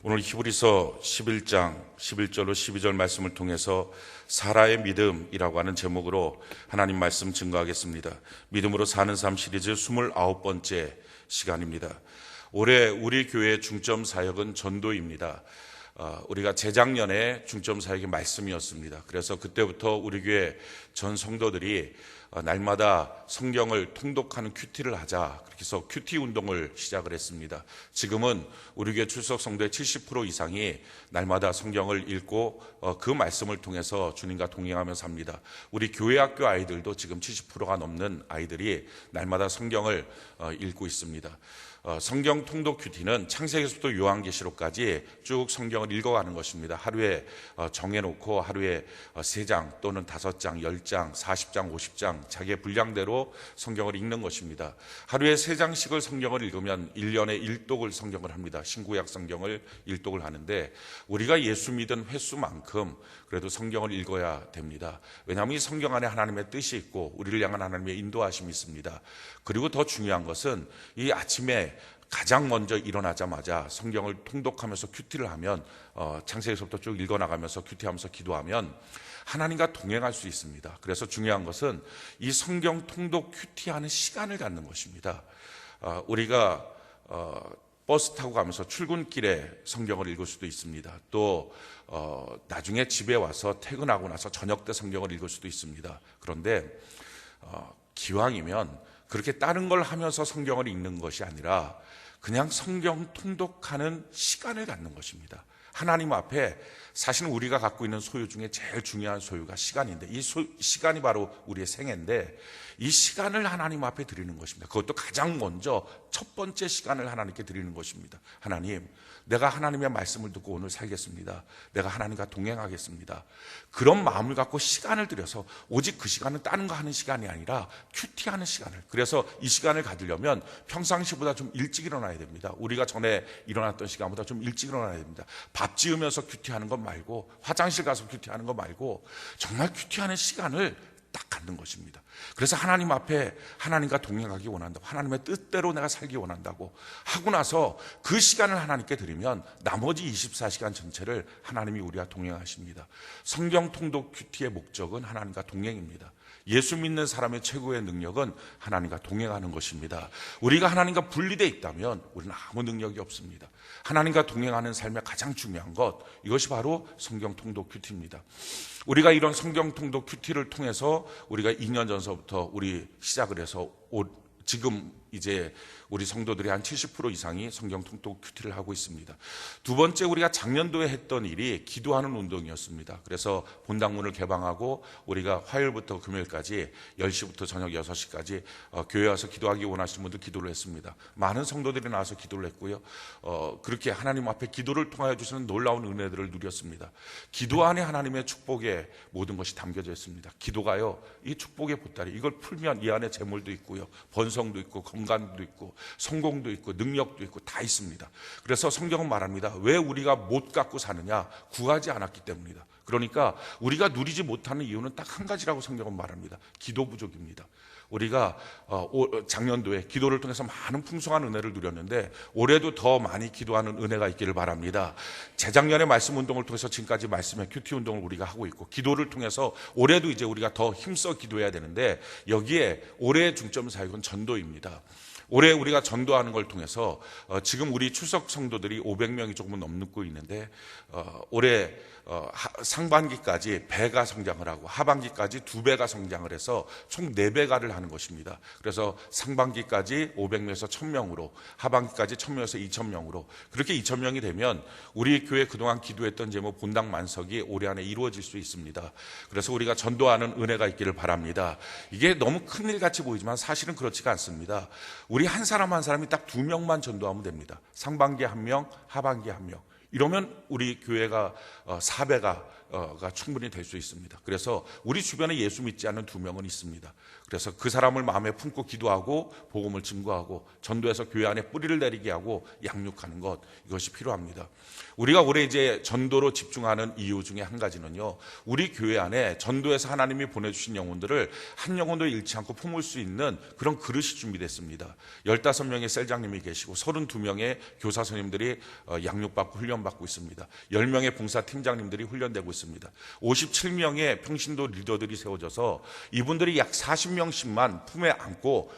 오늘 히브리서 11장 11절로 12절 말씀을 통해서 사라의 믿음이라고 하는 제목으로 하나님 말씀 증거하겠습니다. 믿음으로 사는 삶 시리즈 29번째 시간입니다. 올해 우리 교회의 중점 사역은 전도입니다. 우리가 재작년에 중점 사역의 말씀이었습니다. 그래서 그때부터 우리 교회 전 성도들이 날마다 성경을 통독하는 큐티를 하자, 그렇게 해서 큐티 운동을 시작을 했습니다. 지금은 우리 교회 출석 성도의 70% 이상이 날마다 성경을 읽고 그 말씀을 통해서 주님과 동행하며 삽니다. 우리 교회 학교 아이들도 지금 70%가 넘는 아이들이 날마다 성경을 읽고 있습니다. 성경 통독 큐티는 창세기에서부터 요한계시록까지 쭉 성경을 읽어가는 것입니다. 하루에 정해놓고 하루에 3장 또는 5장, 10장, 40장, 50장 자기의 분량대로 성경을 읽는 것입니다. 하루에 3장씩을 성경을 읽으면 1년에 1독을 성경을 합니다. 신구약 성경을 1독을 하는데 우리가 예수 믿은 횟수만큼 그래도 성경을 읽어야 됩니다. 왜냐하면 이 성경 안에 하나님의 뜻이 있고 우리를 향한 하나님의 인도하심이 있습니다. 그리고 더 중요한 것은 이 아침에 가장 먼저 일어나자마자 성경을 통독하면서 큐티를 하면 창세기에서부터 쭉 읽어나가면서 큐티하면서 기도하면 하나님과 동행할 수 있습니다. 그래서 중요한 것은 이 성경 통독 큐티하는 시간을 갖는 것입니다. 우리가 버스 타고 가면서 출근길에 성경을 읽을 수도 있습니다. 또 나중에 집에 와서 퇴근하고 나서 저녁 때 성경을 읽을 수도 있습니다. 그런데 기왕이면 그렇게 다른 걸 하면서 성경을 읽는 것이 아니라 그냥 성경 통독하는 시간을 갖는 것입니다. 하나님 앞에 사실은 우리가 갖고 있는 소유 중에 제일 중요한 소유가 시간인데 이 시간이 바로 우리의 생애인데 이 시간을 하나님 앞에 드리는 것입니다. 그것도 가장 먼저 첫 번째 시간을 하나님께 드리는 것입니다. 하나님, 내가 하나님의 말씀을 듣고 오늘 살겠습니다. 내가 하나님과 동행하겠습니다. 그런 마음을 갖고 시간을 들여서 오직 그 시간은 다른 거 하는 시간이 아니라 큐티하는 시간을, 그래서 이 시간을 가지려면 평상시보다 좀 일찍 일어나야 됩니다. 우리가 전에 일어났던 시간보다 좀 일찍 일어나야 됩니다. 밥 지으면서 큐티하는 것 말고, 화장실 가서 큐티하는 것 말고 정말 큐티하는 시간을 딱 갖는 것입니다. 그래서 하나님 앞에 하나님과 동행하기 원한다고, 하나님의 뜻대로 내가 살기 원한다고 하고 나서 그 시간을 하나님께 드리면 나머지 24시간 전체를 하나님이 우리와 동행하십니다. 성경 통독 큐티의 목적은 하나님과 동행입니다. 예수 믿는 사람의 최고의 능력은 하나님과 동행하는 것입니다. 우리가 하나님과 분리되어 있다면 우리는 아무 능력이 없습니다. 하나님과 동행하는 삶의 가장 중요한 것, 이것이 바로 성경 통독 큐티입니다. 우리가 이런 성경 통독 큐티를 통해서 우리가 2년 전서부터 우리 시작을 해서 지금 이제 우리 성도들이 한 70% 이상이 성경 통독 큐티를 하고 있습니다. 두 번째, 우리가 작년도에 했던 일이 기도하는 운동이었습니다. 그래서 본당문을 개방하고 우리가 화요일부터 금요일까지 10시부터 저녁 6시까지 교회 와서 기도하기 원하시는 분들 기도를 했습니다. 많은 성도들이 나와서 기도를 했고요. 그렇게 하나님 앞에 기도를 통하여 주시는 놀라운 은혜들을 누렸습니다. 기도 안에 하나님의 축복의 모든 것이 담겨져 있습니다. 기도가요, 이 축복의 보따리, 이걸 풀면 이 안에 재물도 있고요, 번성도 있고 건강도 있고 성공도 있고 능력도 있고 다 있습니다. 그래서 성경은 말합니다. 왜 우리가 못 갖고 사느냐? 구하지 않았기 때문이다. 그러니까 우리가 누리지 못하는 이유는 딱 한 가지라고 성경은 말합니다. 기도 부족입니다. 우리가 작년도에 기도를 통해서 많은 풍성한 은혜를 누렸는데 올해도 더 많이 기도하는 은혜가 있기를 바랍니다. 재작년에 말씀 운동을 통해서 지금까지 말씀의 큐티 운동을 우리가 하고 있고, 기도를 통해서 올해도 이제 우리가 더 힘써 기도해야 되는데, 여기에 올해의 중점 사역은 전도입니다. 올해 우리가 전도하는 걸 통해서 지금 우리 출석 성도들이 500명이 조금 넘고 있는데, 올해 상반기까지 배가 성장을 하고 하반기까지 2배가 성장을 해서 총 4배가를 하는 것입니다. 그래서 상반기까지 500명에서 1000명으로, 하반기까지 1000명에서 2000명으로, 그렇게 2000명이 되면 우리 교회 그동안 기도했던 제목 본당 만석이 올해 안에 이루어질 수 있습니다. 그래서 우리가 전도하는 은혜가 있기를 바랍니다. 이게 너무 큰일 같이 보이지만 사실은 그렇지가 않습니다. 우리 한 사람 한 사람이 딱 2명만 전도하면 됩니다. 상반기에 1명, 하반기에 1명. 이러면 우리 교회가 4배가 충분히 될 수 있습니다. 그래서 우리 주변에 예수 믿지 않는 2명은 있습니다. 그래서 그 사람을 마음에 품고 기도하고 복음을 증거하고 전도해서 교회 안에 뿌리를 내리게 하고 양육하는 것, 이것이 필요합니다. 우리가 올해 이제 전도로 집중하는 이유 중에 한 가지는요, 우리 교회 안에 전도해서 하나님이 보내주신 영혼들을 한 영혼도 잃지 않고 품을 수 있는 그런 그릇이 준비됐습니다. 15명의 셀장님이 계시고 32명의 교사 선생님들이 양육받고 훈련 훈련받고 있습니다. 10명의 봉사팀장님들이 훈련되고 있습니다. 57명의 평신도 리더들이 세워져서 이분들이 약 40명씩만 품에 안고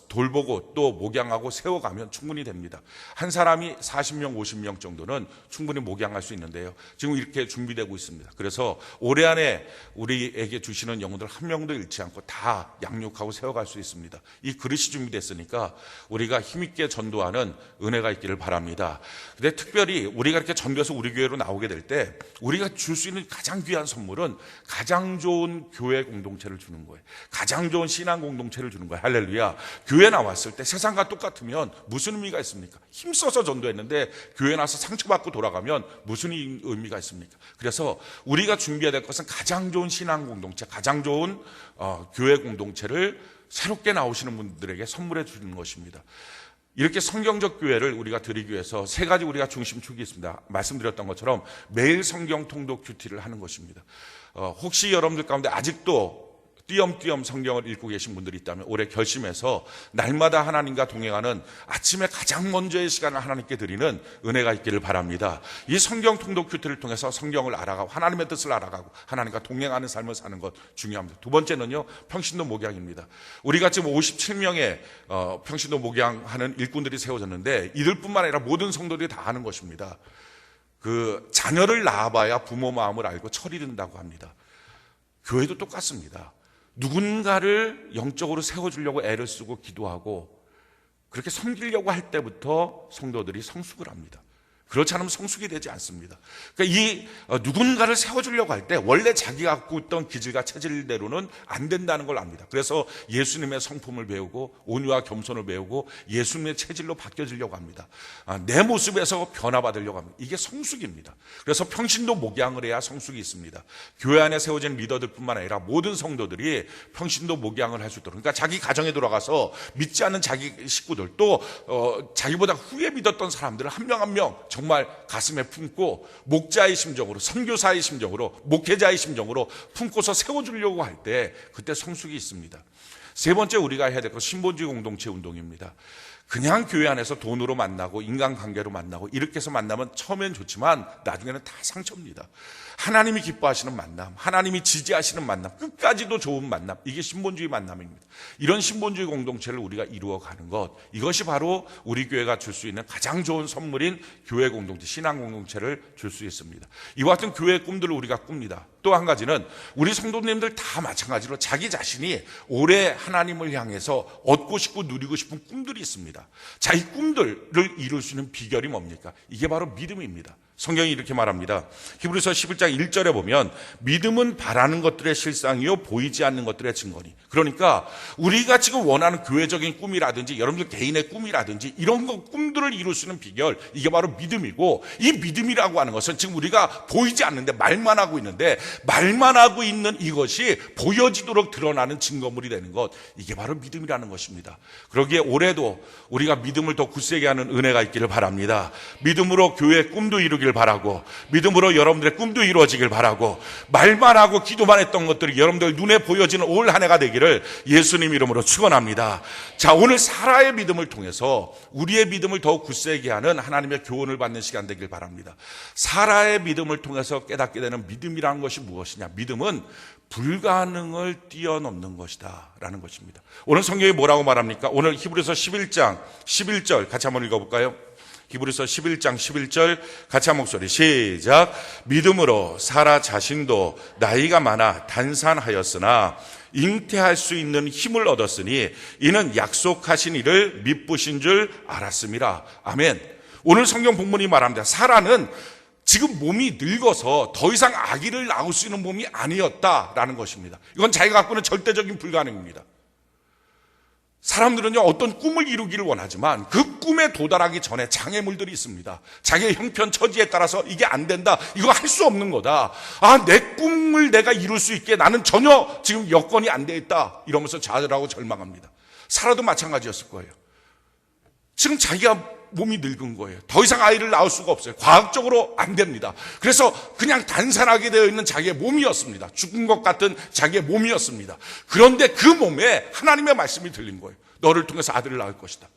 돌보고 또 목양하고 세워가면 충분히 됩니다. 한 사람이 40명, 50명 정도는 충분히 목양할 수 있는데요. 지금 이렇게 준비되고 있습니다. 그래서 올해 안에 우리에게 주시는 영혼들 한 명도 잃지 않고 다 양육하고 세워갈 수 있습니다. 이 그릇이 준비됐으니까 우리가 힘있게 전도하는 은혜가 있기를 바랍니다. 근데 특별히 우리가 이렇게 전도해서 우리 교회로 나오게 될 때 우리가 줄 수 있는 가장 귀한 선물은 가장 좋은 교회 공동체를 주는 거예요. 가장 좋은 신앙 공동체를 주는 거예요. 할렐루야. 교회 나왔을 때 세상과 똑같으면 무슨 의미가 있습니까? 힘써서 전도했는데 교회 나서 상처받고 돌아가면 무슨 의미가 있습니까? 그래서 우리가 준비해야 될 것은 가장 좋은 신앙 공동체, 가장 좋은 교회 공동체를 새롭게 나오시는 분들에게 선물해 주는 것입니다. 이렇게 성경적 교회를 우리가 드리기 위해서 세 가지 우리가 중심축이 있습니다. 말씀드렸던 것처럼 매일 성경 통독 큐티를 하는 것입니다. 혹시 여러분들 가운데 아직도 띄엄띄엄 성경을 읽고 계신 분들이 있다면 올해 결심해서 날마다 하나님과 동행하는 아침에 가장 먼저의 시간을 하나님께 드리는 은혜가 있기를 바랍니다. 이 성경 통독 큐티를 통해서 성경을 알아가고 하나님의 뜻을 알아가고 하나님과 동행하는 삶을 사는 것 중요합니다. 두 번째는요, 평신도 목양입니다. 우리가 지금 57명의 평신도 목양하는 일꾼들이 세워졌는데 이들뿐만 아니라 모든 성도들이 다 하는 것입니다. 그 자녀를 낳아봐야 부모 마음을 알고 철이 든다고 합니다. 교회도 똑같습니다. 누군가를 영적으로 세워주려고 애를 쓰고 기도하고 그렇게 섬기려고 할 때부터 성도들이 성숙을 합니다. 그렇지 않으면 성숙이 되지 않습니다. 그러니까 이 누군가를 세워주려고 할 때 원래 자기가 갖고 있던 기질과 체질대로는 안 된다는 걸 압니다. 그래서 예수님의 성품을 배우고 온유와 겸손을 배우고 예수님의 체질로 바뀌어지려고 합니다. 내 모습에서 변화받으려고 합니다. 이게 성숙입니다. 그래서 평신도 목양을 해야 성숙이 있습니다. 교회 안에 세워진 리더들뿐만 아니라 모든 성도들이 평신도 목양을 할 수 있도록, 그러니까 자기 가정에 돌아가서 믿지 않는 자기 식구들 또 자기보다 후에 믿었던 사람들을 한 명 한 명 정말 가슴에 품고 목자의 심정으로, 선교사의 심정으로, 목회자의 심정으로 품고서 세워주려고 할 때 그때 성숙이 있습니다. 세 번째 우리가 해야 될 것은 신본주의 공동체 운동입니다. 그냥 교회 안에서 돈으로 만나고 인간관계로 만나고 이렇게 해서 만나면 처음엔 좋지만 나중에는 다 상처입니다. 하나님이 기뻐하시는 만남, 하나님이 지지하시는 만남, 끝까지도 좋은 만남, 이게 신본주의 만남입니다. 이런 신본주의 공동체를 우리가 이루어가는 것, 이것이 바로 우리 교회가 줄 수 있는 가장 좋은 선물인 교회 공동체, 신앙 공동체를 줄 수 있습니다. 이와 같은 교회의 꿈들을 우리가 꿉니다. 또 한 가지는 우리 성도님들 다 마찬가지로 자기 자신이 올해 하나님을 향해서 얻고 싶고 누리고 싶은 꿈들이 있습니다. 자, 이 꿈들을 이룰 수 있는 비결이 뭡니까? 이게 바로 믿음입니다. 성경이 이렇게 말합니다. 히브리서 11장 1절에 보면 믿음은 바라는 것들의 실상이요 보이지 않는 것들의 증거니. 그러니까 우리가 지금 원하는 교회적인 꿈이라든지 여러분들 개인의 꿈이라든지 이런 꿈들을 이룰 수 있는 비결, 이게 바로 믿음이고, 이 믿음이라고 하는 것은 지금 우리가 보이지 않는데 말만 하고 있는데 말만 하고 있는 이것이 보여지도록 드러나는 증거물이 되는 것, 이게 바로 믿음이라는 것입니다. 그러기에 올해도 우리가 믿음을 더 굳세게 하는 은혜가 있기를 바랍니다. 믿음으로 교회의 꿈도 이루길 바라고, 믿음으로 여러분들의 꿈도 이루어지길 바라고, 말만 하고 기도만 했던 것들이 여러분들 눈에 보여지는 올 한 해가 되기를 예수님 이름으로 축원합니다. 자, 오늘 사라의 믿음을 통해서 우리의 믿음을 더욱 굳세게 하는 하나님의 교훈을 받는 시간 되길 바랍니다. 사라의 믿음을 통해서 깨닫게 되는 믿음이라는 것이 무엇이냐? 믿음은 불가능을 뛰어넘는 것이다 라는 것입니다. 오늘 성경이 뭐라고 말합니까? 오늘 히브리서 11장 11절 같이 한번 읽어볼까요? 히브리서 11장 11절 같이 한 목소리 시작. 믿음으로 사라 자신도 나이가 많아 단산하였으나 잉태할 수 있는 힘을 얻었으니 이는 약속하신 이를 미쁘신 줄 알았음이라. 아멘. 오늘 성경 본문이 말합니다. 사라는 지금 몸이 늙어서 더 이상 아기를 낳을 수 있는 몸이 아니었다라는 것입니다. 이건 자기가 갖고 있는 절대적인 불가능입니다. 사람들은요, 어떤 꿈을 이루기를 원하지만 그 꿈에 도달하기 전에 장애물들이 있습니다. 자기의 형편 처지에 따라서 이게 안 된다, 이거 할 수 없는 거다, 내 꿈을 내가 이룰 수 있게 나는 전혀 지금 여건이 안 돼 있다, 이러면서 좌절하고 절망합니다. 사라도 마찬가지였을 거예요. 지금 자기가 몸이 늙은 거예요. 더 이상 아이를 낳을 수가 없어요. 과학적으로 안 됩니다. 그래서 그냥 단산하게 되어 있는 자기의 몸이었습니다. 죽은 것 같은 자기의 몸이었습니다. 그런데 그 몸에 하나님의 말씀이 들린 거예요. 너를 통해서 아들을 낳을 것이다.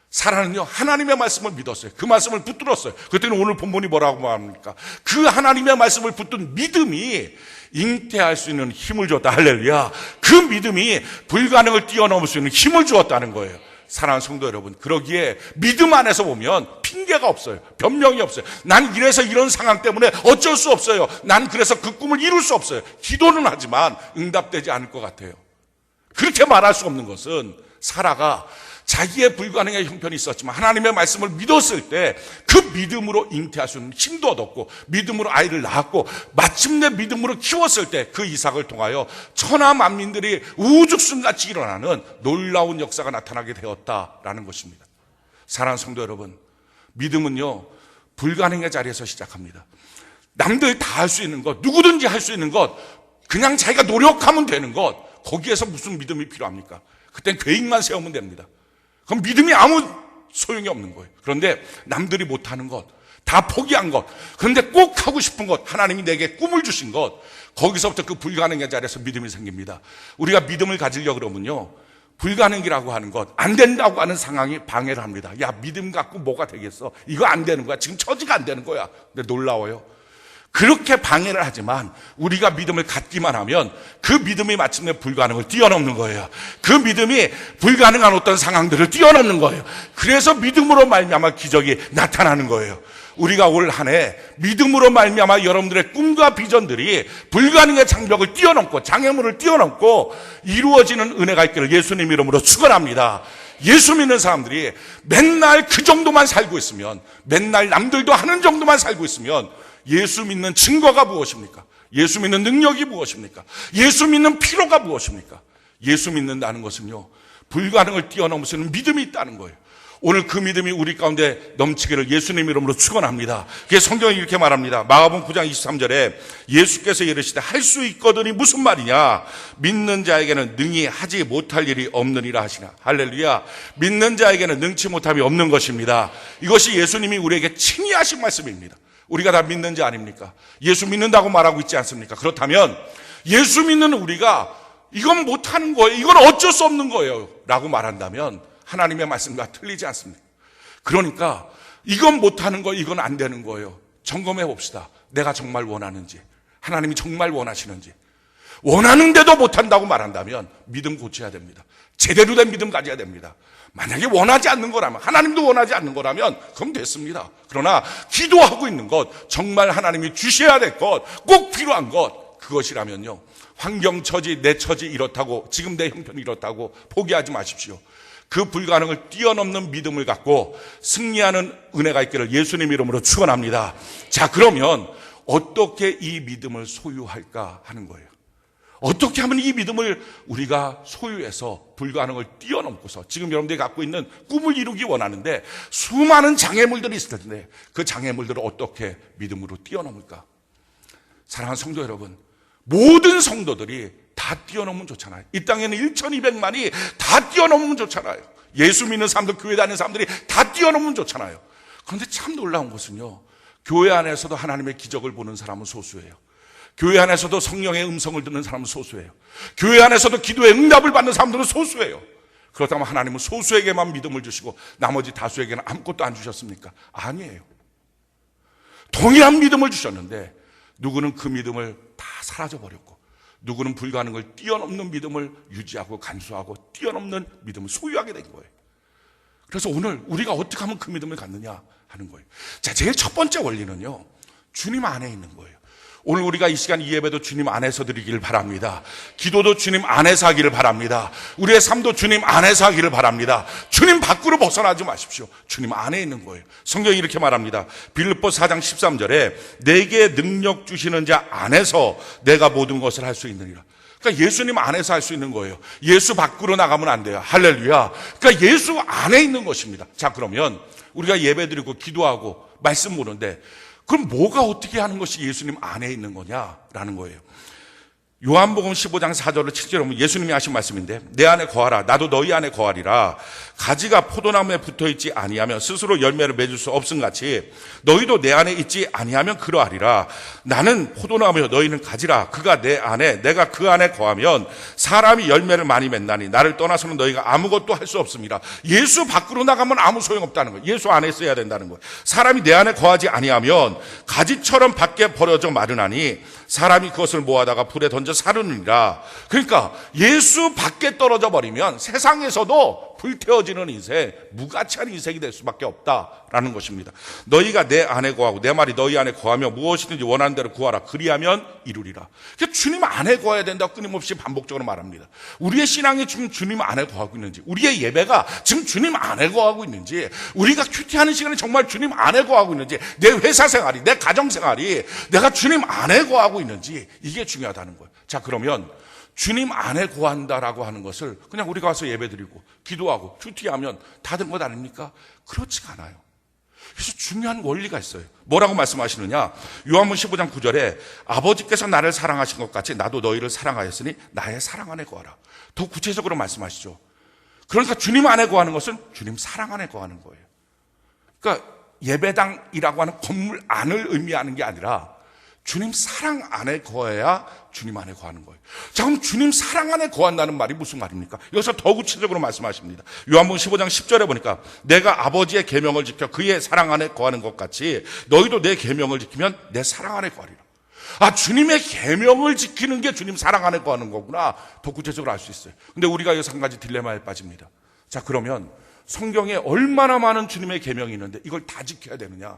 사라는요, 하나님의 말씀을 믿었어요. 그 말씀을 붙들었어요. 그랬더니 오늘 본문이 뭐라고 말합니까? 그 하나님의 말씀을 붙든 믿음이 잉태할 수 있는 힘을 줬다. 할렐루야. 그 믿음이 불가능을 뛰어넘을 수 있는 힘을 주었다는 거예요. 사랑하는 성도 여러분, 그러기에 믿음 안에서 보면 핑계가 없어요. 변명이 없어요. 난 이래서 이런 상황 때문에 어쩔 수 없어요. 난 그래서 그 꿈을 이룰 수 없어요. 기도는 하지만 응답되지 않을 것 같아요. 그렇게 말할 수 없는 것은 사라가 자기의 불가능의 형편이 있었지만 하나님의 말씀을 믿었을 때 그 믿음으로 잉태할 수 있는 힘도 얻었고, 믿음으로 아이를 낳았고, 마침내 믿음으로 키웠을 때 그 이삭을 통하여 천하 만민들이 우죽순같이 일어나는 놀라운 역사가 나타나게 되었다라는 것입니다. 사랑하는 성도 여러분, 믿음은요, 불가능의 자리에서 시작합니다. 남들 다 할 수 있는 것, 누구든지 할 수 있는 것, 그냥 자기가 노력하면 되는 것, 거기에서 무슨 믿음이 필요합니까? 그땐 계획만 세우면 됩니다. 그럼 믿음이 아무 소용이 없는 거예요. 그런데 남들이 못하는 것, 다 포기한 것, 그런데 꼭 하고 싶은 것, 하나님이 내게 꿈을 주신 것, 거기서부터 그 불가능의 자리에서 믿음이 생깁니다. 우리가 믿음을 가지려고 그러면요, 불가능이라고 하는 것, 안 된다고 하는 상황이 방해를 합니다. 야, 믿음 갖고 뭐가 되겠어? 이거 안 되는 거야. 지금 처지가 안 되는 거야. 근데 놀라워요. 그렇게 방해를 하지만 우리가 믿음을 갖기만 하면 그 믿음이 마침내 불가능을 뛰어넘는 거예요. 그 믿음이 불가능한 어떤 상황들을 뛰어넘는 거예요. 그래서 믿음으로 말미암아 기적이 나타나는 거예요. 우리가 올 한 해 믿음으로 말미암아 여러분들의 꿈과 비전들이 불가능의 장벽을 뛰어넘고 장애물을 뛰어넘고 이루어지는 은혜가 있기를 예수님 이름으로 축원합니다. 예수 믿는 사람들이 맨날 그 정도만 살고 있으면, 맨날 남들도 하는 정도만 살고 있으면 예수 믿는 증거가 무엇입니까? 예수 믿는 능력이 무엇입니까? 예수 믿는 필요가 무엇입니까? 예수 믿는다는 것은요, 불가능을 뛰어넘을 수 있는 믿음이 있다는 거예요. 오늘 그 믿음이 우리 가운데 넘치기를 예수님 이름으로 축원합니다. 그게 성경이 이렇게 말합니다. 마가복음 9장 23절에 예수께서 이르시되 할 수 있거든이 무슨 말이냐? 믿는 자에게는 능히 하지 못할 일이 없느니라 하시나. 할렐루야. 믿는 자에게는 능치 못함이 없는 것입니다. 이것이 예수님이 우리에게 친히 하신 말씀입니다. 우리가 다 믿는 자 아닙니까? 예수 믿는다고 말하고 있지 않습니까? 그렇다면 예수 믿는 우리가 이건 못하는 거예요, 이건 어쩔 수 없는 거예요 라고 말한다면 하나님의 말씀과 틀리지 않습니다. 그러니까 이건 못하는 거, 이건 안 되는 거예요. 점검해 봅시다. 내가 정말 원하는지, 하나님이 정말 원하시는지. 원하는데도 못한다고 말한다면 믿음 고쳐야 됩니다. 제대로 된 믿음 가져야 됩니다. 만약에 원하지 않는 거라면, 하나님도 원하지 않는 거라면 그럼 됐습니다. 그러나 기도하고 있는 것, 정말 하나님이 주셔야 될 것, 꼭 필요한 것, 그것이라면요, 환경 처지, 내 처지 이렇다고, 지금 내 형편이 이렇다고 포기하지 마십시오. 그 불가능을 뛰어넘는 믿음을 갖고 승리하는 은혜가 있기를 예수님 이름으로 축원합니다. 자, 그러면 어떻게 이 믿음을 소유할까 하는 거예요. 어떻게 하면 이 믿음을 우리가 소유해서 불가능을 뛰어넘고서 지금 여러분들이 갖고 있는 꿈을 이루기 원하는데 수많은 장애물들이 있을 텐데 그 장애물들을 어떻게 믿음으로 뛰어넘을까? 사랑하는 성도 여러분, 모든 성도들이 다 뛰어넘으면 좋잖아요. 이 땅에는 1200만이 다 뛰어넘으면 좋잖아요. 예수 믿는 사람들, 교회 다니는 사람들이 다 뛰어넘으면 좋잖아요. 그런데 참 놀라운 것은요, 교회 안에서도 하나님의 기적을 보는 사람은 소수예요. 교회 안에서도 성령의 음성을 듣는 사람은 소수예요. 교회 안에서도 기도의 응답을 받는 사람들은 소수예요. 그렇다면 하나님은 소수에게만 믿음을 주시고 나머지 다수에게는 아무것도 안 주셨습니까? 아니에요. 동일한 믿음을 주셨는데 누구는 그 믿음을 다 사라져버렸고 누구는 불가능을 뛰어넘는 믿음을 유지하고 간수하고 뛰어넘는 믿음을 소유하게 된 거예요. 그래서 오늘 우리가 어떻게 하면 그 믿음을 갖느냐 하는 거예요. 자, 제일 첫 번째 원리는요, 주님 안에 있는 거예요. 오늘 우리가 이 시간 이 예배도 주님 안에서 드리기를 바랍니다. 기도도 주님 안에서 하기를 바랍니다. 우리의 삶도 주님 안에서 하기를 바랍니다. 주님 밖으로 벗어나지 마십시오. 주님 안에 있는 거예요. 성경이 이렇게 말합니다. 빌립보 4장 13절에 내게 능력 주시는 자 안에서 내가 모든 것을 할 수 있느니라. 그러니까 예수님 안에서 할 수 있는 거예요. 예수 밖으로 나가면 안 돼요. 할렐루야. 그러니까 예수 안에 있는 것입니다. 자, 그러면 우리가 예배드리고 기도하고 말씀 보는데 그럼 뭐가 어떻게 하는 것이 예수님 안에 있는 거냐라는 거예요. 요한복음 15장 4절로 7절에 보면 예수님이 하신 말씀인데, 내 안에 거하라 나도 너희 안에 거하리라. 가지가 포도나무에 붙어있지 아니하면 스스로 열매를 맺을 수 없음 같이 너희도 내 안에 있지 아니하면 그러하리라. 나는 포도나무여 너희는 가지라. 그가 내 안에 내가 그 안에 거하면 사람이 열매를 많이 맺나니 나를 떠나서는 너희가 아무것도 할 수 없습니다. 예수 밖으로 나가면 아무 소용없다는 거예요. 예수 안에 있어야 된다는 거예요. 사람이 내 안에 거하지 아니하면 가지처럼 밖에 버려져 마르나니 사람이 그것을 모아다가 불에 던져 사르느니라. 그러니까 예수 밖에 떨어져 버리면 세상에서도 불태워지는 인생, 무가치한 인생이 될 수밖에 없다라는 것입니다. 너희가 내 안에 거하고 내 말이 너희 안에 거하며 무엇이든지 원하는 대로 구하라. 그리하면 이루리라. 그러니까 주님 안에 거해야 된다고 끊임없이 반복적으로 말합니다. 우리의 신앙이 지금 주님 안에 거하고 있는지, 우리의 예배가 지금 주님 안에 거하고 있는지, 우리가 큐티하는 시간에 정말 주님 안에 거하고 있는지, 내 회사 생활이, 내 가정 생활이 내가 주님 안에 거하고 있는지, 이게 중요하다는 거예요. 자, 그러면 주님 안에 거한다라고 하는 것을 그냥 우리가 와서 예배드리고 기도하고 큐티하면 다 된 것 아닙니까? 그렇지가 않아요. 그래서 중요한 원리가 있어요. 뭐라고 말씀하시느냐? 요한복음 15장 9절에 아버지께서 나를 사랑하신 것 같이 나도 너희를 사랑하였으니 나의 사랑 안에 거하라. 더 구체적으로 말씀하시죠. 그러니까 주님 안에 거하는 것은 주님 사랑 안에 거하는 거예요. 그러니까 예배당이라고 하는 건물 안을 의미하는 게 아니라 주님 사랑 안에 거해야 주님 안에 거하는 거예요. 자, 그럼 주님 사랑 안에 거한다는 말이 무슨 말입니까? 여기서 더 구체적으로 말씀하십니다. 요한복음 15장 10절에 보니까 내가 아버지의 계명을 지켜 그의 사랑 안에 거하는 것 같이 너희도 내 계명을 지키면 내 사랑 안에 거하리라. 아, 주님의 계명을 지키는 게 주님 사랑 안에 거하는 거구나. 더 구체적으로 알 수 있어요. 근데 우리가 여기서 한 가지 딜레마에 빠집니다. 자, 그러면 성경에 얼마나 많은 주님의 계명이 있는데 이걸 다 지켜야 되느냐?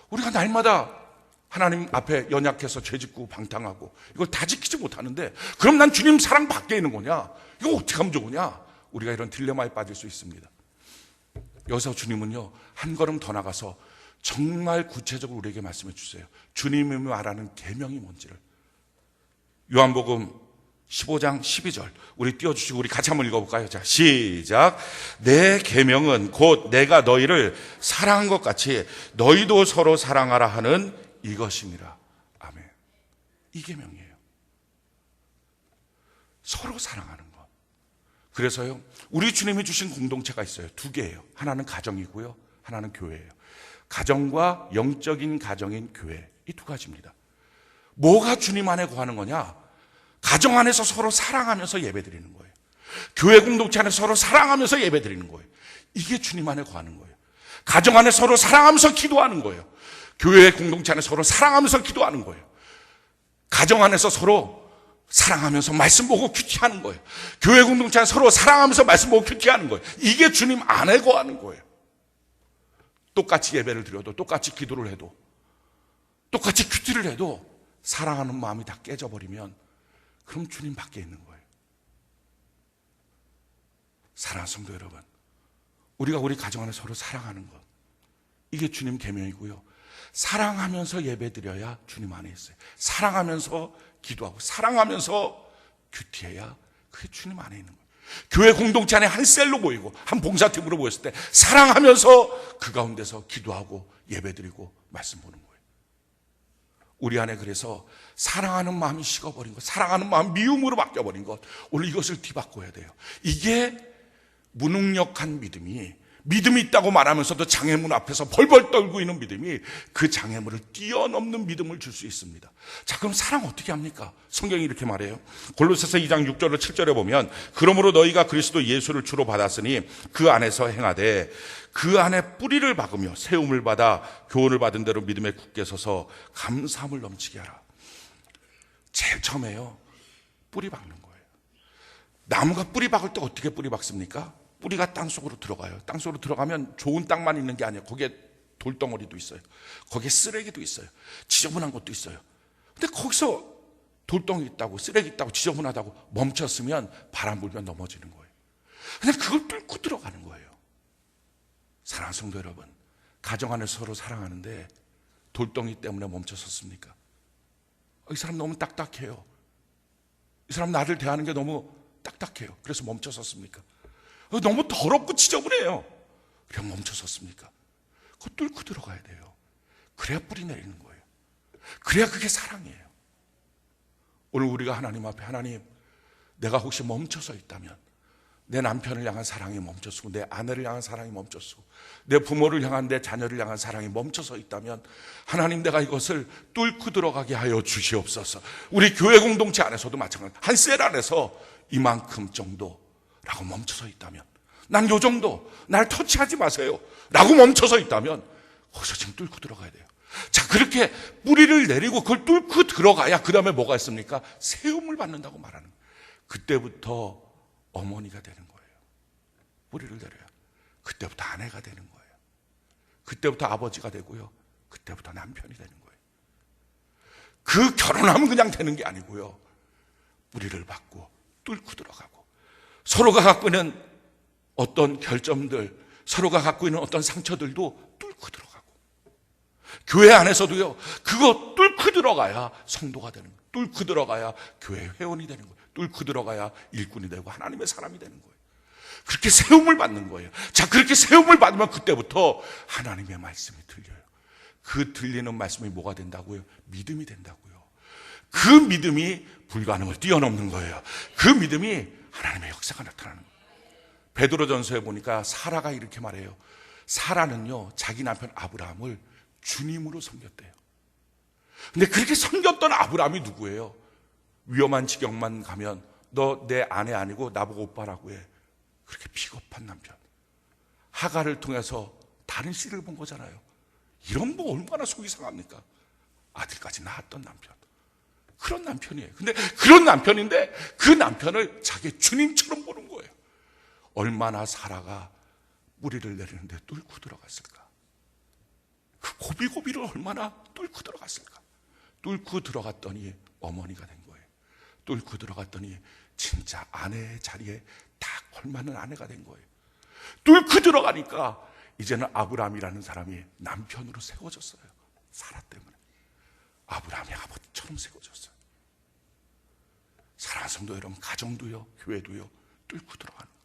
우리가 날마다 하나님 앞에 연약해서 죄짓고 방탕하고 이걸 다 지키지 못하는데 그럼 난 주님 사랑 밖에 있는 거냐? 이거 어떻게 하면 좋으냐? 우리가 이런 딜레마에 빠질 수 있습니다. 여기서 주님은요, 한 걸음 더 나가서 정말 구체적으로 우리에게 말씀해 주세요. 주님이 말하는 계명이 뭔지를. 요한복음 15장 12절 우리 띄워주시고 우리 같이 한번 읽어볼까요? 자, 시작. 내 계명은 곧 내가 너희를 사랑한 것 같이 너희도 서로 사랑하라 하는 이것입니다. 아멘. 이 계명이에요. 서로 사랑하는 것. 그래서요, 우리 주님이 주신 공동체가 있어요. 두 개예요. 하나는 가정이고요, 하나는 교회예요. 가정과 영적인 가정인 교회, 이 두 가지입니다. 뭐가 주님 안에 거하는 거냐? 가정 안에서 서로 사랑하면서 예배드리는 거예요. 교회 공동체 안에서 서로 사랑하면서 예배드리는 거예요. 이게 주님 안에 거하는 거예요. 가정 안에 서로 사랑하면서 기도하는 거예요. 교회 공동체 안에 서로 사랑하면서 기도하는 거예요. 가정 안에서 서로 사랑하면서 말씀 보고 큐티하는 거예요. 교회 공동체 안에 서로 사랑하면서 말씀 보고 큐티하는 거예요. 이게 주님 안에 거하는 거예요. 똑같이 예배를 드려도, 똑같이 기도를 해도, 똑같이 큐티를 해도 사랑하는 마음이 다 깨져버리면 그럼 주님 밖에 있는 거예요. 사랑하는 성도 여러분, 우리가 우리 가정 안에 서로 사랑하는 것, 이게 주님 계명이고요. 사랑하면서 예배드려야 주님 안에 있어요. 사랑하면서 기도하고 사랑하면서 큐티해야 그게 주님 안에 있는 거예요. 교회 공동체 안에 한 셀로 모이고 한 봉사팀으로 모였을 때 사랑하면서 그 가운데서 기도하고 예배드리고 말씀 보는 거예요. 우리 안에 그래서 사랑하는 마음이 식어버린 것, 사랑하는 마음 미움으로 바뀌어버린 것, 오늘 이것을 뒤바꿔야 돼요. 이게 무능력한 믿음이 있다고 말하면서도 장애물 앞에서 벌벌 떨고 있는 믿음이 그 장애물을 뛰어넘는 믿음을 줄 수 있습니다. 자, 그럼 사랑 어떻게 합니까? 성경이 이렇게 말해요. 골로새서 2장 6절로 7절에 보면 그러므로 너희가 그리스도 예수를 주로 받았으니 그 안에서 행하되 그 안에 뿌리를 박으며 세움을 받아 교훈을 받은 대로 믿음에 굳게 서서 감사함을 넘치게 하라. 제일 처음에요, 뿌리 박는 거예요. 나무가 뿌리 박을 때 어떻게 뿌리 박습니까? 뿌리가 땅속으로 들어가요. 땅속으로 들어가면 좋은 땅만 있는 게 아니에요. 거기에 돌덩어리도 있어요. 거기에 쓰레기도 있어요. 지저분한 것도 있어요. 근데 거기서 돌덩이 있다고, 쓰레기 있다고, 지저분하다고 멈췄으면 바람 불면 넘어지는 거예요. 그냥 그걸 뚫고 들어가는 거예요. 사랑하는 성도 여러분, 가정 안에서 서로 사랑하는데 돌덩이 때문에 멈춰섰습니까? 이 사람 너무 딱딱해요. 이 사람 나를 대하는 게 너무 딱딱해요. 그래서 멈춰섰습니까? 너무 더럽고 지저분해요. 그냥 멈춰섰습니까? 그거 뚫고 들어가야 돼요. 그래야 뿌리 내리는 거예요. 그래야 그게 사랑이에요. 오늘 우리가 하나님 앞에, 하나님, 내가 혹시 멈춰서 있다면, 내 남편을 향한 사랑이 멈췄고, 내 아내를 향한 사랑이 멈췄고, 내 부모를 향한, 내 자녀를 향한 사랑이 멈춰서 있다면, 하나님, 내가 이것을 뚫고 들어가게 하여 주시옵소서. 우리 교회 공동체 안에서도 마찬가지, 한 셀 안에서 이만큼 정도라고 멈춰서 있다면, 난 요 정도, 날 터치하지 마세요 라고 멈춰서 있다면, 거기서 지금 뚫고 들어가야 돼요. 자, 그렇게 뿌리를 내리고 그걸 뚫고 들어가야 그 다음에 뭐가 있습니까? 세움을 받는다고 말하는 거예요. 그때부터 어머니가 되는 거예요. 뿌리를 내려야. 그때부터 아내가 되는 거예요. 그때부터 아버지가 되고요. 그때부터 남편이 되는 거예요. 그 결혼하면 그냥 되는 게 아니고요. 뿌리를 받고 뚫고 들어가고, 서로가 갖고 있는 어떤 결점들, 서로가 갖고 있는 어떤 상처들도 뚫고 들어가고, 교회 안에서도요, 그거 뚫고 들어가야 성도가 되는 거예요. 뚫고 들어가야 교회 회원이 되는 거예요. 뚫고 들어가야 일꾼이 되고 하나님의 사람이 되는 거예요. 그렇게 세움을 받는 거예요. 자, 그렇게 세움을 받으면 그때부터 하나님의 말씀이 들려요. 그 들리는 말씀이 뭐가 된다고요? 믿음이 된다고요. 그 믿음이 불가능을 뛰어넘는 거예요. 그 믿음이 하나님의 역사가 나타나는 거예요. 베드로전서에 보니까 사라가 이렇게 말해요. 사라는요, 자기 남편 아브라함을 주님으로 섬겼대요. 근데 그렇게 섬겼던 아브라함이 누구예요? 위험한 지경만 가면 너 내 아내 아니고 나보고 오빠라고 해. 그렇게 비겁한 남편. 하갈을 통해서 다른 씨를 본 거잖아요. 이런 뭐 얼마나 속이 상합니까? 아들까지 낳았던 남편. 그런 남편이에요. 근데 그런 남편인데 그 남편을 자기 주님처럼 보는 거예요. 얼마나 사라가 뿌리를 내리는데 뚫고 들어갔을까? 그 고비고비를 얼마나 뚫고 들어갔을까? 뚫고 들어갔더니 어머니가 된 거예요. 뚫고 들어갔더니 진짜 아내의 자리에 딱 걸맞는 아내가 된 거예요. 뚫고 들어가니까 이제는 아브라함이라는 사람이 남편으로 세워졌어요. 사라 때문에. 아브라함이 아버지처럼 세워졌어요. 사랑하는 성도 여러분, 가정도요, 교회도요, 뚫고 들어가는 거예요.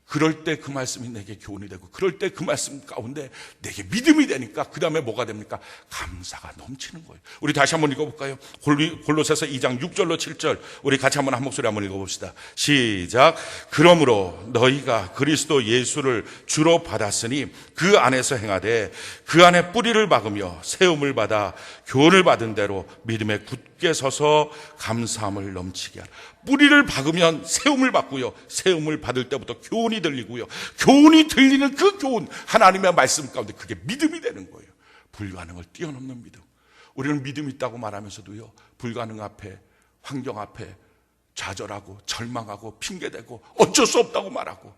그럴 때 그 말씀이 내게 교훈이 되고, 그럴 때 그 말씀 가운데 내게 믿음이 되니까 그 다음에 뭐가 됩니까? 감사가 넘치는 거예요. 우리 다시 한번 읽어볼까요? 골로새서 2장 6절로 7절 우리 같이 한번 한 목소리 한번 읽어봅시다. 시작. 그러므로 너희가 그리스도 예수를 주로 받았으니 그 안에서 행하되 그 안에 뿌리를 박으며 세움을 받아 교훈을 받은 대로 믿음에 굳게 서서 감사함을 넘치게 하라. 뿌리를 박으면 세움을 받고요, 세움을 받을 때부터 교훈이 들리고요, 교훈이 들리는 그 교훈, 하나님의 말씀 가운데 그게 믿음이 되는 거예요. 불가능을 뛰어넘는 믿음. 우리는 믿음 있다고 말하면서도요, 불가능 앞에, 환경 앞에 좌절하고 절망하고 핑계대고 어쩔 수 없다고 말하고,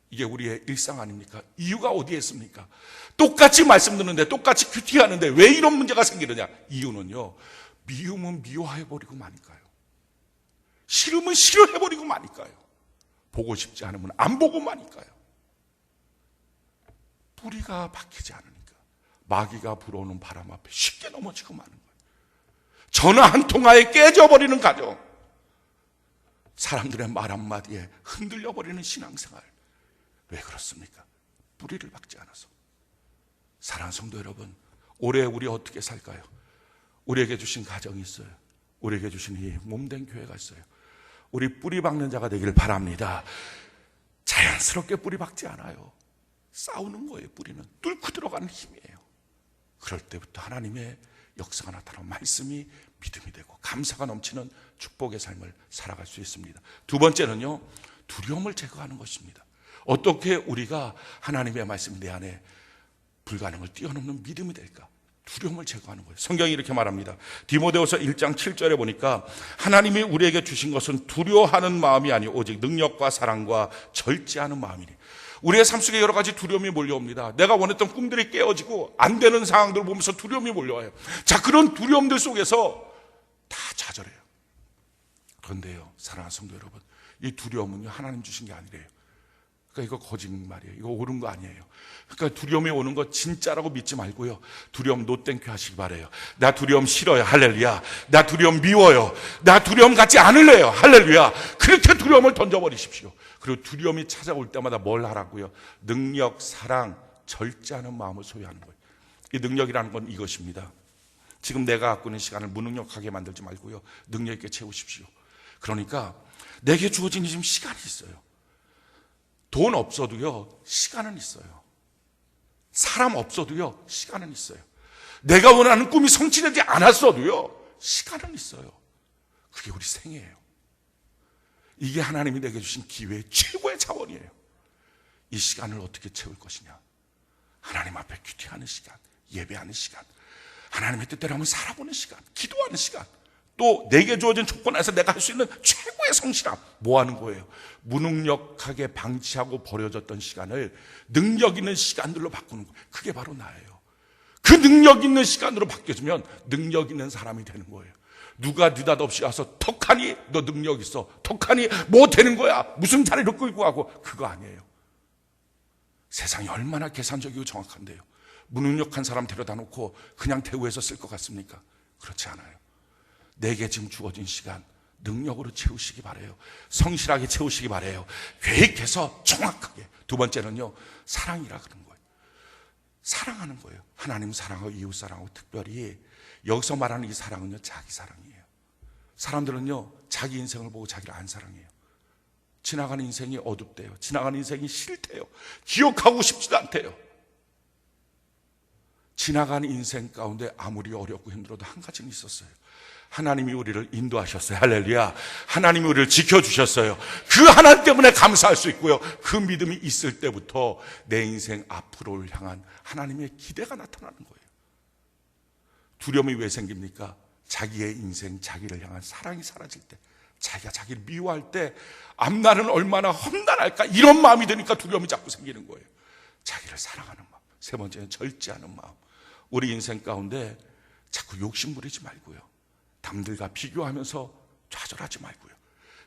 이게 우리의 일상 아닙니까? 이유가 어디에 있습니까? 똑같이 말씀 듣는데, 똑같이 큐티하는데 왜 이런 문제가 생기느냐? 이유는요, 미움은 미워해버리고 마니까요. 싫으면 싫어해버리고 마니까요. 보고 싶지 않으면 안 보고 마니까요. 뿌리가 박히지 않으니까 마귀가 불어오는 바람 앞에 쉽게 넘어지고 마는 거예요. 전화 한 통화에 깨져버리는 가정, 사람들의 말 한마디에 흔들려버리는 신앙생활. 왜 그렇습니까? 뿌리를 박지 않아서. 사랑하는 성도 여러분, 올해 우리 어떻게 살까요? 우리에게 주신 가정이 있어요. 우리에게 주신 이 몸된 교회가 있어요. 우리 뿌리 박는 자가 되기를 바랍니다. 자연스럽게 뿌리 박지 않아요. 싸우는 거예요. 뿌리는 뚫고 들어가는 힘이에요. 그럴 때부터 하나님의 역사가 나타나고 말씀이 믿음이 되고 감사가 넘치는 축복의 삶을 살아갈 수 있습니다. 두 번째는요, 두려움을 제거하는 것입니다. 어떻게 우리가 하나님의 말씀이 내 안에 불가능을 뛰어넘는 믿음이 될까? 두려움을 제거하는 거예요. 성경이 이렇게 말합니다. 디모데후서 1장 7절에 보니까 하나님이 우리에게 주신 것은 두려워하는 마음이 아니오 오직 능력과 사랑과 절제하는 마음이니. 우리의 삶 속에 여러 가지 두려움이 몰려옵니다. 내가 원했던 꿈들이 깨어지고 안 되는 상황들을 보면서 두려움이 몰려와요. 자, 그런 두려움들 속에서 다 좌절해요. 그런데요, 사랑하는 성도 여러분, 이 두려움은요, 하나님 주신 게 아니래요. 그러니까 이거 거짓말이에요. 이거 옳은 거 아니에요. 그러니까 두려움이 오는 거 진짜라고 믿지 말고요, 두려움 노땡큐 하시기 바래요. 나 두려움 싫어요. 할렐루야. 나 두려움 미워요. 나 두려움 갖지 않을래요. 할렐루야. 그렇게 두려움을 던져버리십시오. 그리고 두려움이 찾아올 때마다 뭘 하라고요? 능력, 사랑, 절제하는 마음을 소유하는 거예요. 이 능력이라는 건 이것입니다. 지금 내가 갖고 있는 시간을 무능력하게 만들지 말고요, 능력 있게 채우십시오. 그러니까 내게 주어진 지금 시간이 있어요. 돈 없어도요, 시간은 있어요. 사람 없어도요, 시간은 있어요. 내가 원하는 꿈이 성취되지 않았어도요, 시간은 있어요. 그게 우리 생애예요. 이게 하나님이 내게 주신 기회의 최고의 자원이에요. 이 시간을 어떻게 채울 것이냐? 하나님 앞에 큐티하는 시간, 예배하는 시간, 하나님의 뜻대로 한번 살아보는 시간, 기도하는 시간, 또 내게 주어진 조건 안에서 내가 할 수 있는 최고의 성실함. 뭐 하는 거예요? 무능력하게 방치하고 버려졌던 시간을 능력 있는 시간들로 바꾸는 거예요. 그게 바로 나예요. 그 능력 있는 시간으로 바뀌어지면 능력 있는 사람이 되는 거예요. 누가 느닷없이 와서 턱하니 너 능력 있어, 턱하니 뭐 되는 거야, 무슨 자리로 끌고 가고, 그거 아니에요. 세상이 얼마나 계산적이고 정확한데요. 무능력한 사람 데려다 놓고 그냥 대우해서 쓸 것 같습니까? 그렇지 않아요. 내게 지금 주어진 시간 능력으로 채우시기 바라요. 성실하게 채우시기 바라요. 계획해서 정확하게. 두 번째는요, 사랑이라 그런 거예요. 사랑하는 거예요. 하나님 사랑하고 이웃 사랑하고, 특별히 여기서 말하는 이 사랑은요, 자기 사랑이에요. 사람들은요, 자기 인생을 보고 자기를 안 사랑해요. 지나가는 인생이 어둡대요. 지나가는 인생이 싫대요. 기억하고 싶지도 않대요. 지나가는 인생 가운데 아무리 어렵고 힘들어도 한 가지는 있었어요. 하나님이 우리를 인도하셨어요. 할렐루야. 하나님이 우리를 지켜주셨어요. 그 하나님 때문에 감사할 수 있고요, 그 믿음이 있을 때부터 내 인생 앞으로를 향한 하나님의 기대가 나타나는 거예요. 두려움이 왜 생깁니까? 자기의 인생, 자기를 향한 사랑이 사라질 때, 자기가 자기를 미워할 때 앞날은 얼마나 험난할까, 이런 마음이 드니까 두려움이 자꾸 생기는 거예요. 자기를 사랑하는 마음. 세 번째는 절제하는 마음. 우리 인생 가운데 자꾸 욕심 부리지 말고요, 남들과 비교하면서 좌절하지 말고요,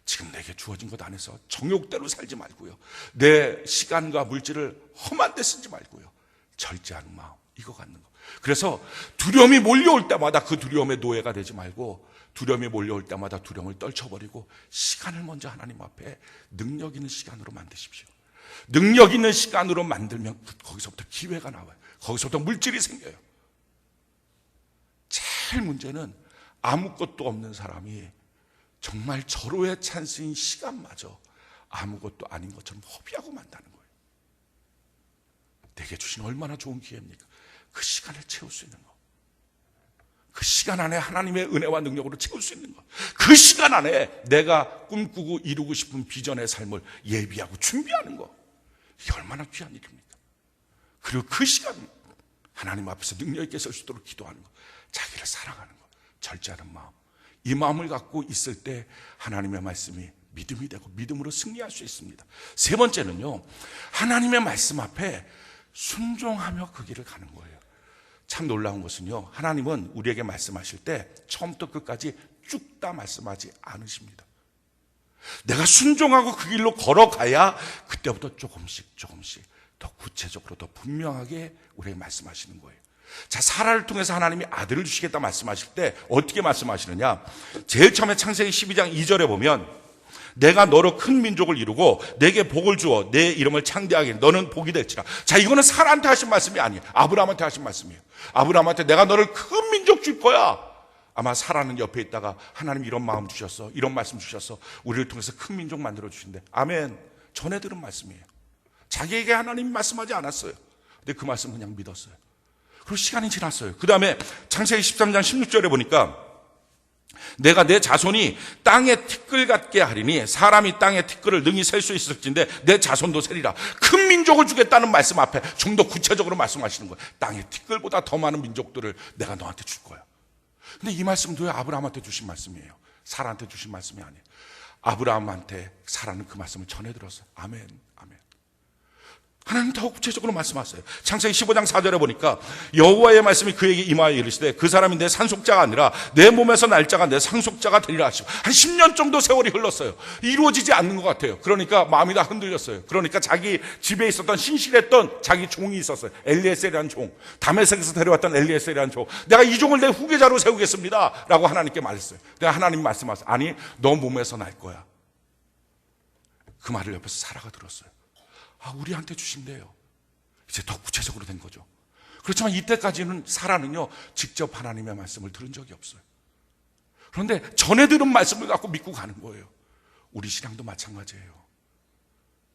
지금 내게 주어진 것 안에서 정욕대로 살지 말고요, 내 시간과 물질을 험한 데 쓰지 말고요, 절제하는 마음, 이거 갖는 거. 그래서 두려움이 몰려올 때마다 그 두려움의 노예가 되지 말고, 두려움이 몰려올 때마다 두려움을 떨쳐버리고 시간을 먼저 하나님 앞에 능력 있는 시간으로 만드십시오. 능력 있는 시간으로 만들면 거기서부터 기회가 나와요. 거기서부터 물질이 생겨요. 제일 문제는 아무것도 없는 사람이 정말 절호의 찬스인 시간마저 아무것도 아닌 것처럼 허비하고 만다는 거예요. 내게 주신 얼마나 좋은 기회입니까? 그 시간을 채울 수 있는 거, 그 시간 안에 하나님의 은혜와 능력으로 채울 수 있는 것, 그 시간 안에 내가 꿈꾸고 이루고 싶은 비전의 삶을 예비하고 준비하는 것, 이게 얼마나 귀한 일입니까? 그리고 그 시간 하나님 앞에서 능력 있게 설 수 있도록 기도하는 것, 자기를 사랑하는 것, 절제하는 마음, 이 마음을 갖고 있을 때 하나님의 말씀이 믿음이 되고 믿음으로 승리할 수 있습니다. 세 번째는요, 하나님의 말씀 앞에 순종하며 그 길을 가는 거예요. 참 놀라운 것은요, 하나님은 우리에게 말씀하실 때 처음부터 끝까지 쭉 다 말씀하지 않으십니다. 내가 순종하고 그 길로 걸어가야 그때부터 조금씩 더 구체적으로, 더 분명하게 우리에게 말씀하시는 거예요. 자, 사라를 통해서 하나님이 아들을 주시겠다 말씀하실 때 어떻게 말씀하시느냐? 제일 처음에 창세기 12장 2절에 보면, 내가 너로 큰 민족을 이루고 내게 복을 주어 내 이름을 창대하게 너는 복이 될지라. 자, 이거는 사라한테 하신 말씀이 아니에요. 아브라함한테 하신 말씀이에요. 아브라함한테 내가 너를 큰 민족 줄 거야. 아마 사라는 옆에 있다가 하나님 이런 마음 주셨어, 이런 말씀 주셨어, 우리를 통해서 큰 민족 만들어 주신대. 아멘. 전해 들은 말씀이에요. 자기에게 하나님이 말씀하지 않았어요. 근데 그 말씀 그냥 믿었어요. 그리고 시간이 지났어요. 그 다음에 창세기 13장 16절에 보니까, 내가 내 자손이 땅의 티끌 같게 하리니 사람이 땅의 티끌을 능히 셀 수 있을진데 내 자손도 세리라. 큰 민족을 주겠다는 말씀 앞에 좀 더 구체적으로 말씀하시는 거예요. 땅의 티끌보다 더 많은 민족들을 내가 너한테 줄 거야. 근데 이 말씀도 아브라함한테 주신 말씀이에요. 사라한테 주신 말씀이 아니에요. 아브라함한테 사라는 그 말씀을 전해 들었어요. 아멘, 아멘. 하나님 더 구체적으로 말씀하세요. 창세기 15장 4절에 보니까 여호와의 말씀이 그에게 임하여 이르시되 그 사람이 내 산속자가 아니라 내 몸에서 날 자가 내 상속자가 되리라 하시고, 한 10년 정도 세월이 흘렀어요. 이루어지지 않는 것 같아요. 그러니까 마음이 다 흔들렸어요. 그러니까 자기 집에 있었던 신실했던 자기 종이 있었어요. 엘리에셀이라는 종, 다메섹에서 데려왔던 엘리에셀이라는 종, 내가 이 종을 내 후계자로 세우겠습니다 라고 하나님께 말했어요. 내가 하나님 말씀하세요. 아니, 너 몸에서 날 거야. 그 말을 옆에서 사라가 들었어요. 아, 우리한테 주신대요. 이제 더 구체적으로 된 거죠. 그렇지만 이때까지는 사라는요, 직접 하나님의 말씀을 들은 적이 없어요. 그런데 전에 들은 말씀을 갖고 믿고 가는 거예요. 우리 신앙도 마찬가지예요.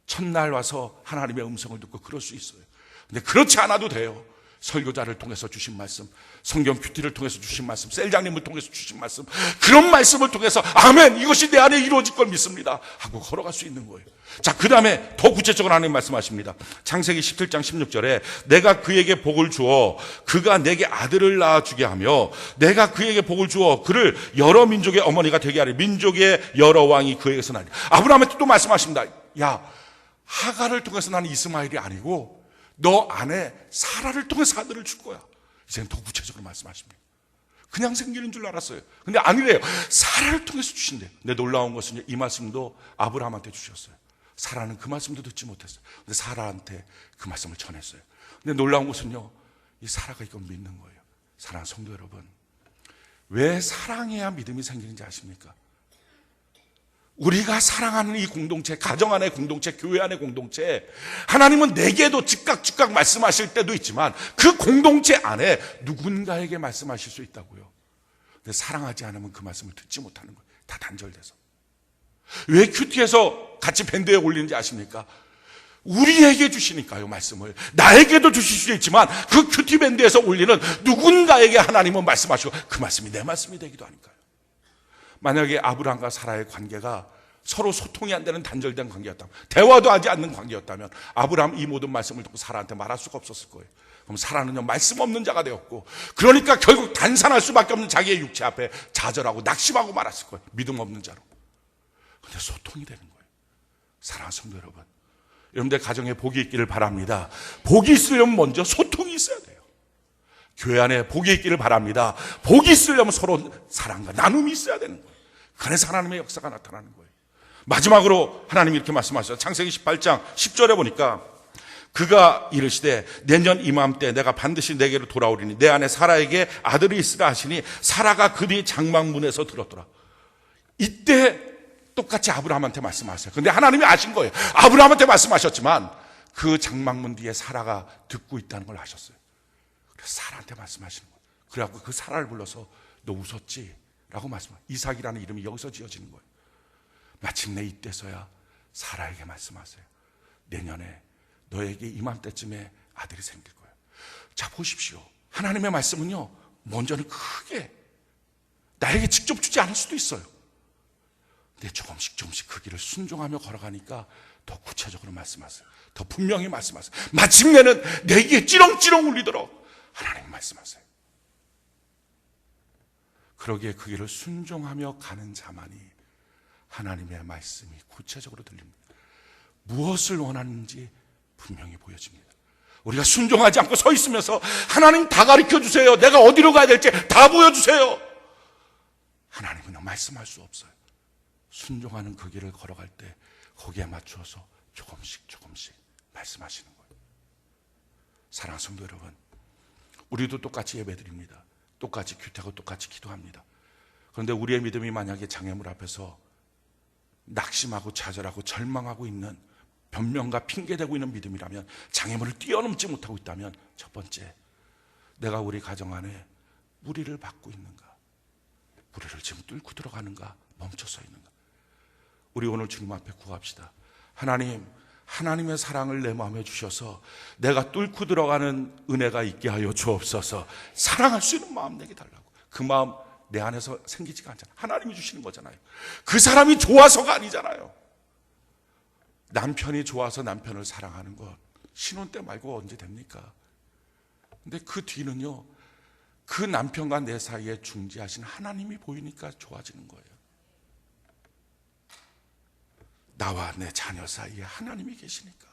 첫날 와서 하나님의 음성을 듣고 그럴 수 있어요. 근데 그렇지 않아도 돼요. 설교자를 통해서 주신 말씀, 성경 큐티를 통해서 주신 말씀, 셀장님을 통해서 주신 말씀, 그런 말씀을 통해서 아멘, 이것이 내 안에 이루어질 걸 믿습니다 하고 걸어갈 수 있는 거예요. 자, 그 다음에 더 구체적으로 하나님 말씀하십니다. 창세기 17장 16절에 내가 그에게 복을 주어 그가 내게 아들을 낳아주게 하며 내가 그에게 복을 주어 그를 여러 민족의 어머니가 되게 하리. 민족의 여러 왕이 그에게서 나리. 아브라함한테 또 말씀하십니다. 야, 하갈을 통해서 나는 이스마엘이 아니고 너 안에 사라를 통해서 아들을 줄 거야. 이제는 더 구체적으로 말씀하십니다. 그냥 생기는 줄 알았어요. 근데 아니래요. 사라를 통해서 주신대요. 근데 놀라운 것은 이 말씀도 아브라함한테 주셨어요. 사라는 그 말씀도 듣지 못했어요. 근데 사라한테 그 말씀을 전했어요. 근데 놀라운 것은요, 이 사라가 이걸 믿는 거예요. 사랑하는 성도 여러분, 왜 사랑해야 믿음이 생기는지 아십니까? 우리가 사랑하는 이 공동체, 가정 안의 공동체, 교회 안의 공동체, 하나님은 내게도 즉각 말씀하실 때도 있지만 그 공동체 안에 누군가에게 말씀하실 수 있다고요. 근데 사랑하지 않으면 그 말씀을 듣지 못하는 거예요. 다 단절돼서. 왜 큐티에서 같이 밴드에 올리는지 아십니까? 우리에게 주시니까요, 말씀을. 나에게도 주실 수 있지만 그 큐티 밴드에서 올리는 누군가에게 하나님은 말씀하시고 그 말씀이 내 말씀이 되기도 하니까요. 만약에 아브라함과 사라의 관계가 서로 소통이 안 되는 단절된 관계였다면, 대화도 하지 않는 관계였다면 아브라함 이 모든 말씀을 듣고 사라한테 말할 수가 없었을 거예요. 그럼 사라는요, 말씀 없는 자가 되었고, 그러니까 결국 단산할 수밖에 없는 자기의 육체 앞에 좌절하고 낙심하고 말았을 거예요. 믿음 없는 자로. 근데 소통이 되는 거예요. 사랑하는 성도 여러분, 여러분들 가정에 복이 있기를 바랍니다. 복이 있으려면 먼저 소통이 있어야 돼요. 교회 안에 복이 있기를 바랍니다. 복이 있으려면 서로 사랑과 나눔이 있어야 되는 거예요. 그래서 하나님의 역사가 나타나는 거예요. 마지막으로 하나님이 이렇게 말씀하셨어요. 창세기 18장 10절에 보니까 그가 이르시되 내년 이맘때 내가 반드시 내게로 돌아오리니 내 안에 사라에게 아들이 있으라 하시니 사라가 그 뒤 장막문에서 들었더라. 이때 똑같이 아브라함한테 말씀하셨어요. 근데 하나님이 아신 거예요. 아브라함한테 말씀하셨지만 그 장막문 뒤에 사라가 듣고 있다는 걸 아셨어요. 그래서 사라한테 말씀하시는 거예요. 그래갖고 그 사라를 불러서 너 웃었지? 라고 말씀하세요. 이삭이라는 이름이 여기서 지어지는 거예요. 마침내 이때서야 사라에게 말씀하세요. 내년에 너에게 이맘때쯤에 아들이 생길 거예요. 자, 보십시오. 하나님의 말씀은요, 먼저는 크게 나에게 직접 주지 않을 수도 있어요. 근데 조금씩 그 길을 순종하며 걸어가니까 더 구체적으로 말씀하세요. 더 분명히 말씀하세요. 마침내는 내 귀에 찌렁찌렁 울리도록 하나님 말씀하세요. 그러기에 그 길을 순종하며 가는 자만이 하나님의 말씀이 구체적으로 들립니다. 무엇을 원하는지 분명히 보여집니다. 우리가 순종하지 않고 서 있으면서 하나님 다 가르쳐 주세요. 내가 어디로 가야 될지 다 보여주세요. 하나님은 말씀할 수 없어요. 순종하는 그 길을 걸어갈 때 거기에 맞추어서 조금씩 말씀하시는 거예요. 사랑하는 성도 여러분, 우리도 똑같이 예배드립니다. 똑같이 큐티하고 똑같이 기도합니다. 그런데 우리의 믿음이 만약에 장애물 앞에서 낙심하고 좌절하고 절망하고 있는, 변명과 핑계대고 있는 믿음이라면, 장애물을 뛰어넘지 못하고 있다면, 첫 번째, 내가 우리 가정 안에 무리를 받고 있는가, 무리를 지금 뚫고 들어가는가, 멈춰서 있는가. 우리 오늘 주님 앞에 구합시다. 하나님, 하나님의 사랑을 내 마음에 주셔서 내가 뚫고 들어가는 은혜가 있게 하여 주옵소서. 사랑할 수 있는 마음 내게 달라고. 그 마음 내 안에서 생기지가 않잖아요. 하나님이 주시는 거잖아요. 그 사람이 좋아서가 아니잖아요. 남편이 좋아서 남편을 사랑하는 것, 신혼 때 말고 언제 됩니까? 근데 그 뒤는요, 그 남편과 내 사이에 중재하신 하나님이 보이니까 좋아지는 거예요. 나와 내 자녀 사이에 하나님이 계시니까,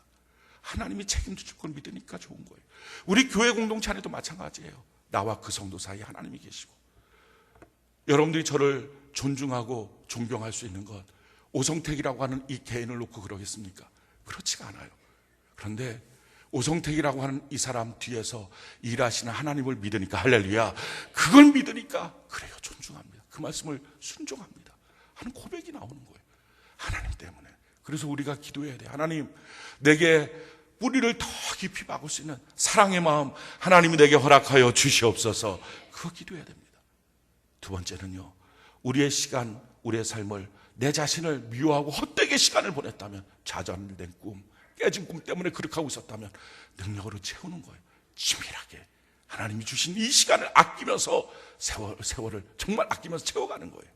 하나님이 책임져 줄 걸 믿으니까 좋은 거예요. 우리 교회 공동체 안에도 마찬가지예요. 나와 그 성도 사이에 하나님이 계시고, 여러분들이 저를 존중하고 존경할 수 있는 것, 오성택이라고 하는 이 개인을 놓고 그러겠습니까? 그렇지가 않아요. 그런데 오성택이라고 하는 이 사람 뒤에서 일하시는 하나님을 믿으니까, 할렐루야, 그걸 믿으니까 그래요, 존중합니다, 그 말씀을 순종합니다 하는 고백이 나오는 거예요. 하나님 때문에. 그래서 우리가 기도해야 돼요. 하나님, 내게 뿌리를 더 깊이 박을 수 있는 사랑의 마음 하나님이 내게 허락하여 주시옵소서. 그거 기도해야 됩니다. 두 번째는요, 우리의 시간, 우리의 삶을 내 자신을 미워하고 헛되게 시간을 보냈다면, 좌절된 꿈, 깨진 꿈 때문에 그렇게 하고 있었다면 능력으로 채우는 거예요. 치밀하게 하나님이 주신 이 시간을 아끼면서 세월을 정말 아끼면서 채워가는 거예요.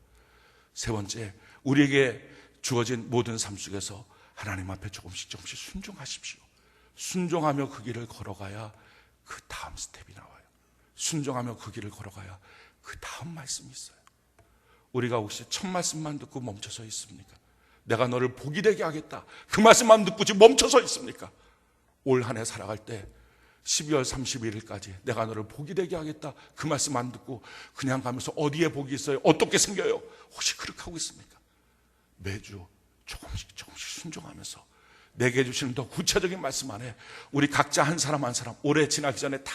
세 번째, 우리에게 주어진 모든 삶 속에서 하나님 앞에 조금씩 순종하십시오. 순종하며 그 길을 걸어가야 그 다음 스텝이 나와요. 순종하며 그 길을 걸어가야 그 다음 말씀이 있어요. 우리가 혹시 첫 말씀만 듣고 멈춰서 있습니까? 내가 너를 복이 되게 하겠다, 그 말씀만 듣고 지금 멈춰서 있습니까? 올 한 해 살아갈 때 12월 31일까지 내가 너를 복이 되게 하겠다, 그 말씀 안 듣고 그냥 가면서 어디에 복이 있어요? 어떻게 생겨요? 혹시 그렇게 하고 있습니까? 매주 조금씩 순종하면서 내게 주시는 더 구체적인 말씀 안에 우리 각자 한 사람 한 사람 올해 지나기 전에 다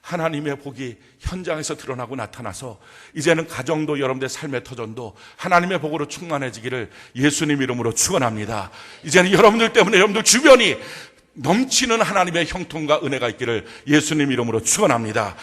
하나님의 복이 현장에서 드러나고 나타나서 이제는 가정도 여러분들의 삶의 터전도 하나님의 복으로 충만해지기를 예수님 이름으로 축원합니다. 이제는 여러분들 때문에 여러분들 주변이 넘치는 하나님의 형통과 은혜가 있기를 예수님 이름으로 축원합니다.